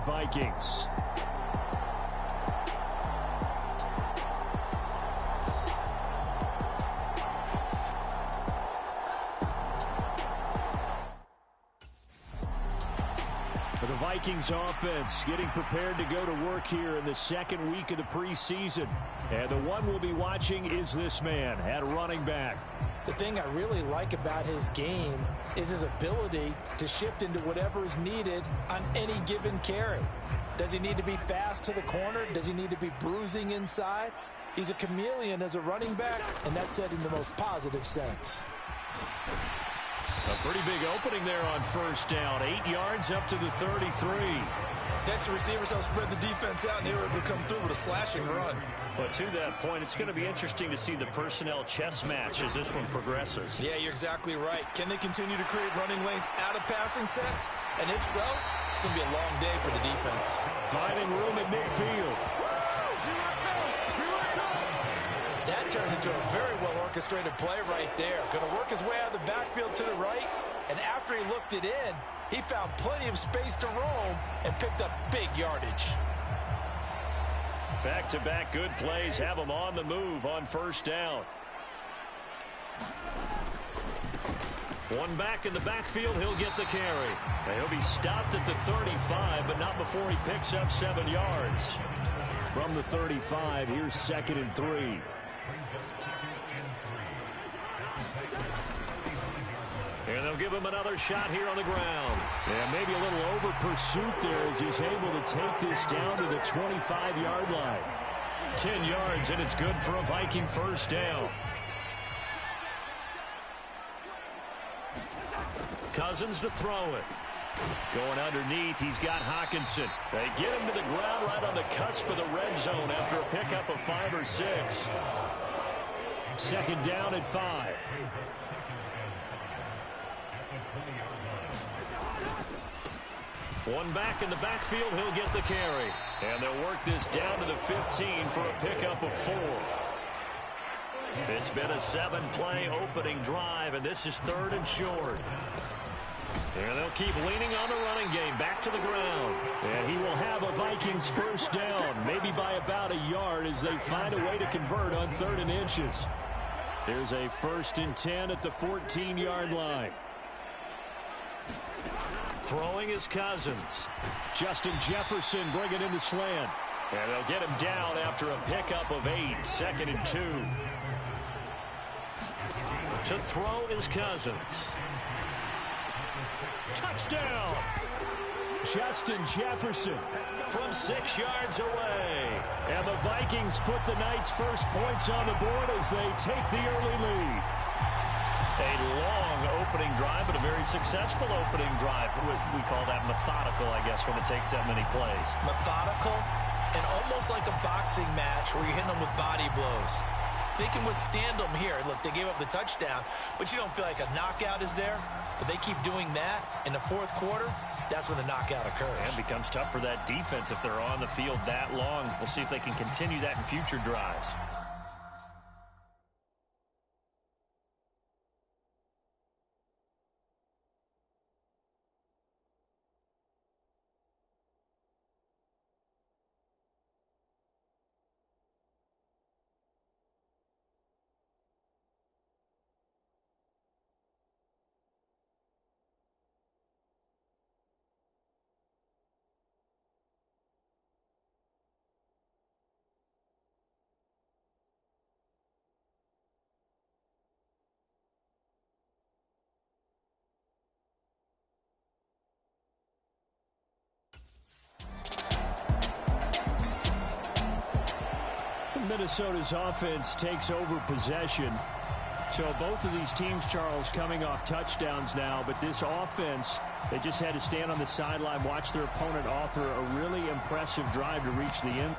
Vikings. The Vikings offense getting prepared to go to work here in the second week of the preseason. And the one we'll be watching is this man at running back. The thing I really like about his game is his ability to shift into whatever is needed on any given carry. Does he need to be fast to the corner? Does he need to be bruising inside? He's a chameleon as a running back, and that's said in the most positive sense. A pretty big opening there on first down. 8 yards up to the 33. Next, the receivers help spread the defense out, and they were able to come through with a slashing run. But to that point, it's going to be interesting to see the personnel chess match as this one progresses. Yeah, you're exactly right. Can they continue to create running lanes out of passing sets? And if so, it's going to be a long day for the defense. Finding room at midfield. That turned into a very well-orchestrated play right there. Going to work his way out of the backfield to the right, and after he looked it in, he found plenty of space to roam and picked up big yardage. Back-to-back good plays have him on the move on first down. One back in the backfield, he'll get the carry. And he'll be stopped at the 35, but not before he picks up 7 yards. From the 35, here's 2nd and 3. And they'll give him another shot here on the ground. And maybe a little over pursuit there as he's able to take this down to the 25-yard line. 10 yards, and it's good for a Viking first down. Cousins to throw it. Going underneath, he's got Hockenson. They get him to the ground right on the cusp of the red zone after a pickup of 5 or 6. 2nd down at 5. One back in the backfield, he'll get the carry. And they'll work this down to the 15 for a pickup of 4. It's been a 7-play opening drive, and this is 3rd and short. And they'll keep leaning on the running game, back to the ground. And he will have a Vikings first down, maybe by about a yard as they find a way to convert on 3rd and inches. There's a 1st and 10 at the 14-yard line. Throwing is Cousins. Justin Jefferson bringing in the slant. And they'll get him down after a pickup of 8. 2nd and 2. To throw is Cousins. Touchdown! Justin Jefferson from 6 yards away. And the Vikings put the night's first points on the board as they take the early lead. A long opening drive, but a very successful opening drive. We call that methodical, I guess, when it takes that many plays. Methodical and almost like a boxing match where you're hitting them with body blows. They can withstand them here. Look, they gave up the touchdown, but you don't feel like a knockout is there. But they keep doing that in the 4th quarter. That's when the knockout occurs. And it becomes tough for that defense if they're on the field that long. We'll see if they can continue that in future drives. Minnesota's offense takes over possession. So both of these teams, Charles, coming off touchdowns now, but this offense, they just had to stand on the sideline, watch their opponent author a really impressive drive to reach the end.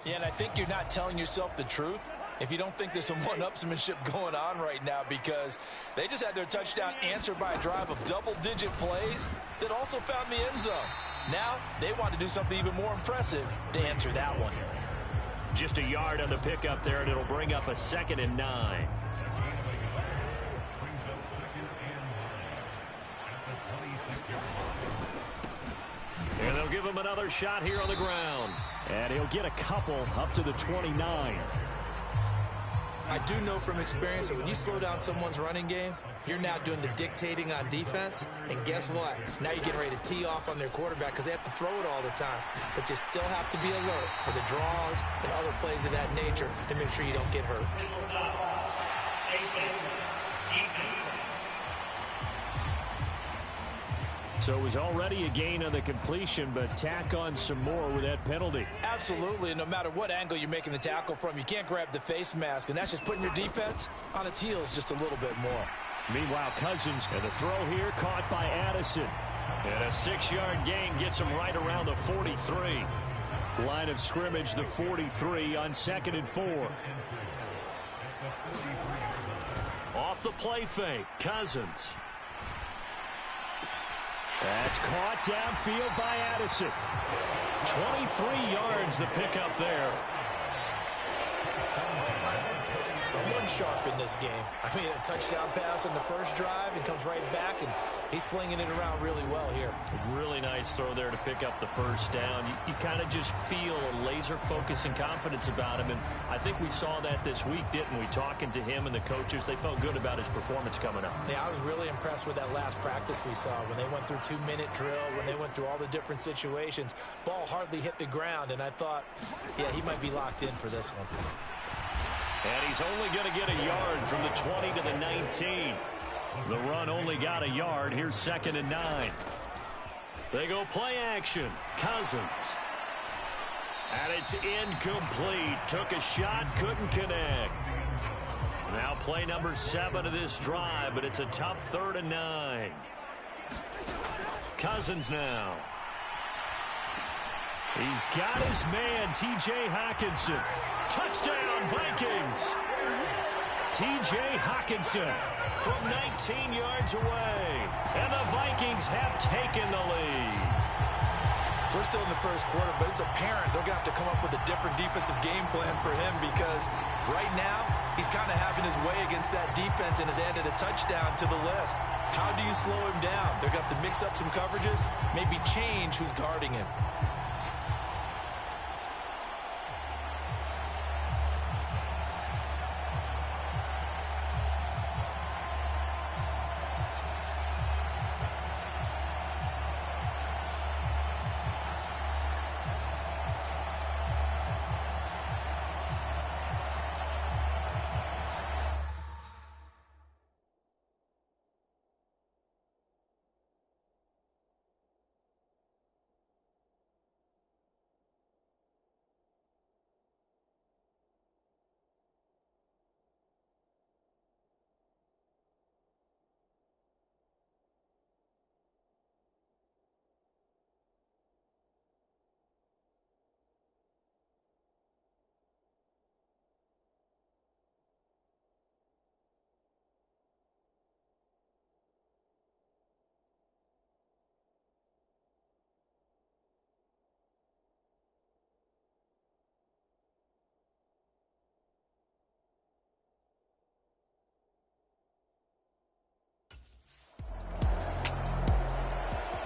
Yeah, and I think you're not telling yourself the truth if you don't think there's some one-upsmanship going on right now, because they just had their touchdown answered by a drive of double-digit plays that also found the end zone. Now they want to do something even more impressive to answer that one. Just a yard on the pickup there, and it'll bring up a 2nd and 9. And they'll give him another shot here on the ground. And he'll get a couple up to the 29. I do know from experience that when you slow down someone's running game, you're now doing the dictating on defense. And guess what? Now you're getting ready to tee off on their quarterback because they have to throw it all the time. But you still have to be alert for the draws and other plays of that nature to make sure you don't get hurt. So it was already a gain on the completion, but tack on some more with that penalty. Absolutely, and no matter what angle you're making the tackle from, you can't grab the face mask, and that's just putting your defense on its heels just a little bit more. Meanwhile, Cousins, and the throw here caught by Addison. And a 6-yard gain gets him right around the 43. Line of scrimmage, the 43 on 2nd and 4. Off the play fake, Cousins. That's caught downfield by Addison. 23 yards the pickup there. Someone sharp in this game. I mean, a touchdown pass on the first drive and comes right back, and he's flinging it around really well here. Really nice throw there to pick up the first down. You kind of just feel a laser focus and confidence about him, and I think we saw that this week, didn't we? Talking to him and the coaches, they felt good about his performance coming up. Yeah, I was really impressed with that last practice we saw when they went through 2-minute drill, when they went through all the different situations. Ball hardly hit the ground, and I thought, yeah, he might be locked in for this one. And he's only going to get a yard from the 20 to the 19. The run only got a yard. Here's 2nd and 9. They go play action. Cousins. And it's incomplete. Took a shot, couldn't connect. Now play number 7 of this drive, but it's a tough 3rd and 9. Cousins now. He's got his man, T.J. Hockenson. Touchdown, Vikings. T.J. Hockenson from 19 yards away. And the Vikings have taken the lead. We're still in the first quarter, but it's apparent they're going to have to come up with a different defensive game plan for him, because right now he's kind of having his way against that defense and has added a touchdown to the list. How do you slow him down? They're going to have to mix up some coverages, maybe change who's guarding him.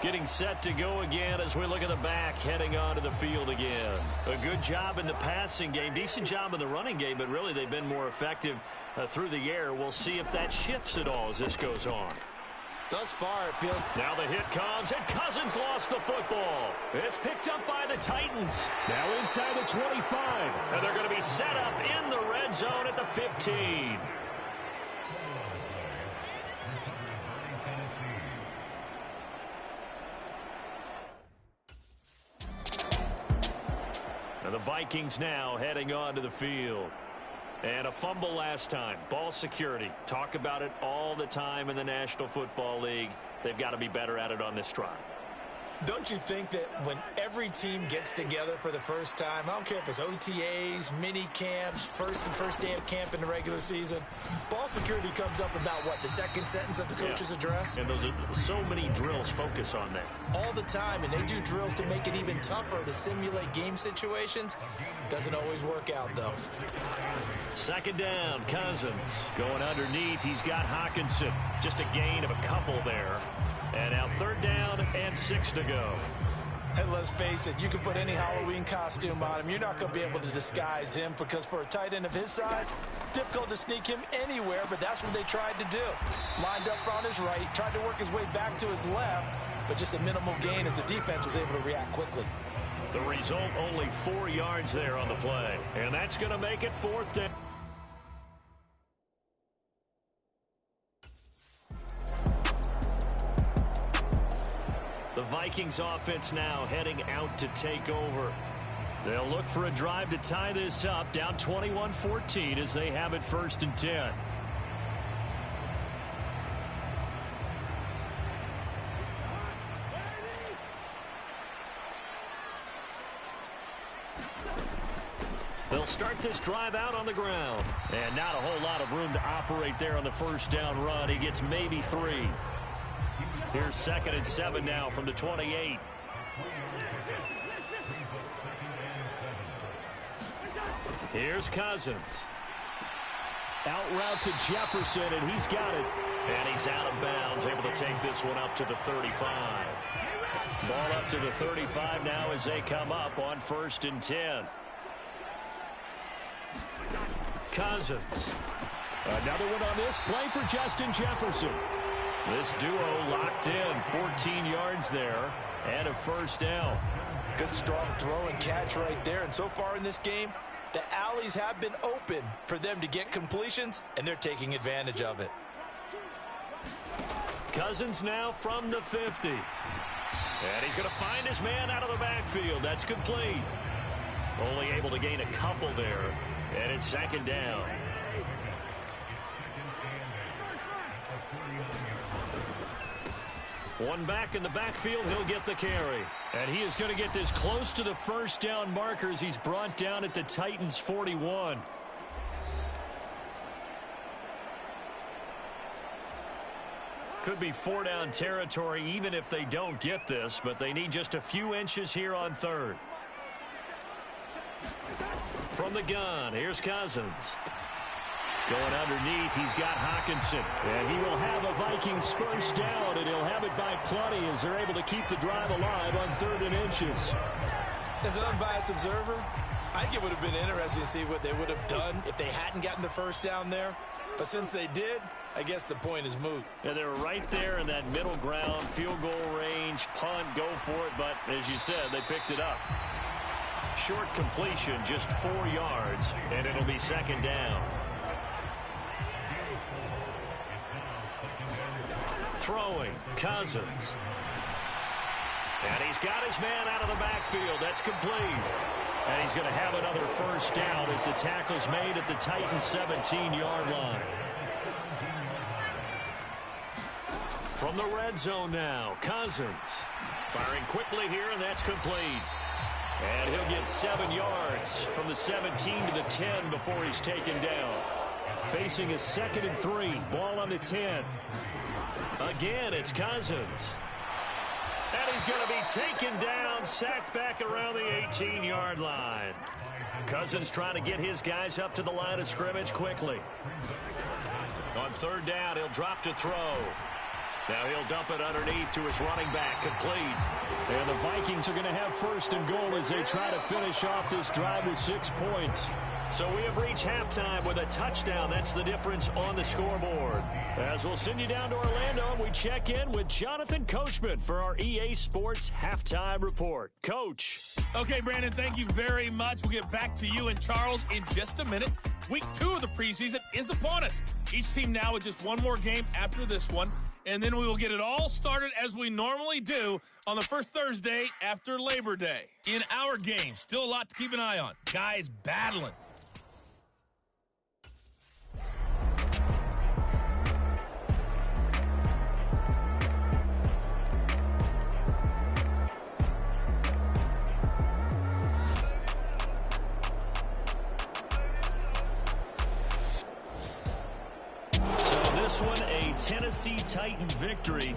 Getting set to go again as we look at the back, heading onto the field again. A good job in the passing game, decent job in the running game, but really they've been more effective through the air. We'll see if that shifts at all as this goes on. Thus far, it feels... Now the hit comes, and Cousins lost the football. It's picked up by the Titans. Now inside the 25, and they're going to be set up in the red zone at the 15. And the Vikings now heading onto the field. And a fumble last time. Ball security. Talk about it all the time in the National Football League. They've got to be better at it on this drive. Don't you think that when every team gets together for the first time, I don't care if it's OTAs, mini camps, first day of camp in the regular season, ball security comes up about what, the second sentence of the coach's address? And those are so many drills focus on that. All the time, and they do drills to make it even tougher to simulate game situations. Doesn't always work out, though. Second down, Cousins. Going underneath, he's got Hockenson. Just a gain of a couple there. And now third down and 6 to go. And let's face it, you can put any Halloween costume on him. You're not going to be able to disguise him because for a tight end of his size, difficult to sneak him anywhere, but that's what they tried to do. Lined up on his right, tried to work his way back to his left, but just a minimal gain as the defense was able to react quickly. The result, only 4 yards there on the play. And that's going to make it fourth down. The Vikings offense now heading out to take over. They'll look for a drive to tie this up, down 21-14 as they have it 1st and 10. They'll start this drive out on the ground. And not a whole lot of room to operate there on the first down run. He gets maybe 3. Here's 2nd and 7 now from the 28. Here's Cousins. Out route to Jefferson, and he's got it. And he's out of bounds, able to take this one up to the 35. Ball up to the 35 now as they come up on 1st and 10. Cousins. Another one on this play for Justin Jefferson. This duo locked in, 14 yards there, and a first down. Good strong throw and catch right there. And so far in this game, the alleys have been open for them to get completions, and they're taking advantage of it. Cousins now from the 50. And he's going to find his man out of the backfield. That's complete. Only able to gain a couple there. And it's 2nd down. One back in the backfield, he'll get the carry. And he is going to get this close to the first down markers. He's brought down at the Titans' 41. Could be 4-down territory even if they don't get this, but they need just a few inches here on 3rd. From the gun, here's Cousins. Going underneath, he's got Hockenson. And he will have a Vikings first down, and he'll have it by plenty as they're able to keep the drive alive on 3rd and inches. As an unbiased observer, I think it would have been interesting to see what they would have done if they hadn't gotten the first down there. But since they did, I guess the point is moot. Yeah, they were right there in that middle ground, field goal range, punt, go for it. But as you said, they picked it up. Short completion, just 4 yards, and it'll be 2nd down. Throwing, Cousins. And he's got his man out of the backfield. That's complete. And he's going to have another first down as the tackle's made at the Titans' 17-yard line. From the red zone now, Cousins. Firing quickly here, and that's complete. And he'll get 7 yards from the 17 to the 10 before he's taken down. Facing a 2nd and 3. Ball on the 10. Again, it's Cousins. And he's going to be taken down, sacked back around the 18-yard line. Cousins trying to get his guys up to the line of scrimmage quickly. On 3rd down, he'll drop to throw. Now he'll dump it underneath to his running back, complete. And the Vikings are going to have 1st and goal as they try to finish off this drive with 6 points. So we have reached halftime with a touchdown. That's the difference on the scoreboard. As we'll send you down to Orlando, and we check in with Jonathan Coachman for our EA Sports Halftime Report. Coach. Okay, Brandon, thank you very much. We'll get back to you and Charles in just a minute. Week 2 of the preseason is upon us. Each team now with just one more game after this one. And then we will get it all started as we normally do on the first Thursday after Labor Day. In our game, still a lot to keep an eye on. Guys battling. this one a Tennessee Titan victory.